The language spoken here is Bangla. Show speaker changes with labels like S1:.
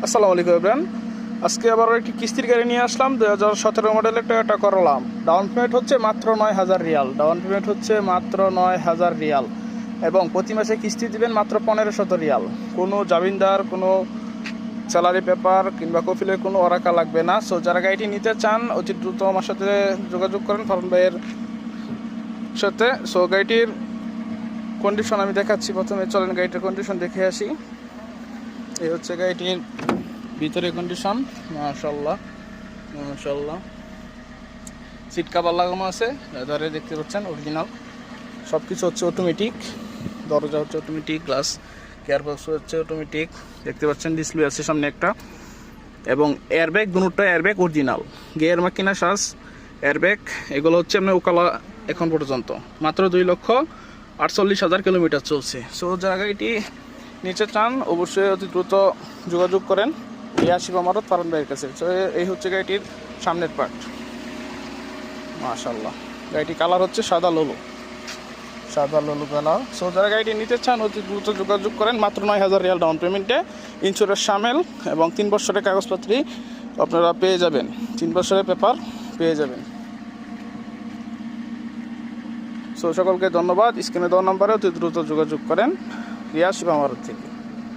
S1: আসসালামু আলাইকুম এভরিওয়ান। আজকে আবার একটি কিস্তির গাড়ি নিয়ে আসলাম 2017 মডেলের টয়োটা করোলা। ডাউন পেমেন্ট হচ্ছে মাত্র 9,000 রিয়াল। এবং প্রতি মাসে কিস্তি দিবেন মাত্র 1500 রিয়াল। কোনো জামিনদার, কোনো স্যালারি পেপার কিংবা কফিলের কোনো ওরাকা লাগবে না। সো যারা গাড়িটি নিতে চান অতি দ্রুত আমার সাথে যোগাযোগ করেন ফারুন ভাইয়ের সাথে। সো গাড়িটির কন্ডিশন আমি দেখাচ্ছি। প্রথমে চলেন গাড়িটির কন্ডিশন দেখে আসি। এই হচ্ছে গাড়িটির ভিতরে কন্ডিশন। মাশাআল্লাহ সিট কভার লাগানো আছে, লেদারে দেখতে পাচ্ছেন অরিজিনাল। সব কিছু হচ্ছে অটোমেটিক, দরজা হচ্ছে অটোমেটিক, গ্লাস গিয়ারবক্স হচ্ছে অটোমেটিক, দেখতে পাচ্ছেন ডিসপ্লে আছে সামনে একটা। এবং এয়ারব্যাগ, দুটোটা এয়ারব্যাগ অরিজিনাল। গিয়ার মাকিনা শ্বাস এয়ারব্যাগ এগুলো হচ্ছে আপনার ওকালা এখন পর্যন্ত মাত্র 2,48,000 কিলোমিটার চলছে। সো যারা গাড়িটি নিচে চান অবশ্যই অতি দ্রুত যোগাযোগ করেন আসিফ আমারত ফারুন ভাইয়ের কাছে। সো এই হচ্ছে গাড়িটির সামনের পার্ট। মাশাআল্লাহ, গাড়িটি কালার হচ্ছে সাদা লোলো কালার। সো যারা গাড়িটি নিতে চান অতি দ্রুত যোগাযোগ করেন মাত্র 9,000 রিয়াল ডাউন পেমেন্টে। ইন্স্যুরেন্স শামেল এবং 3 বছরের কাগজপত্রই আপনারা পেয়ে যাবেন, 3 বছরের পেপার পেয়ে যাবেন। সো সকলকে ধন্যবাদ। স্ক্রিনে দেওয়া নাম্বারে অতি দ্রুত যোগাযোগ করেন আসিফ আমারত থেকে।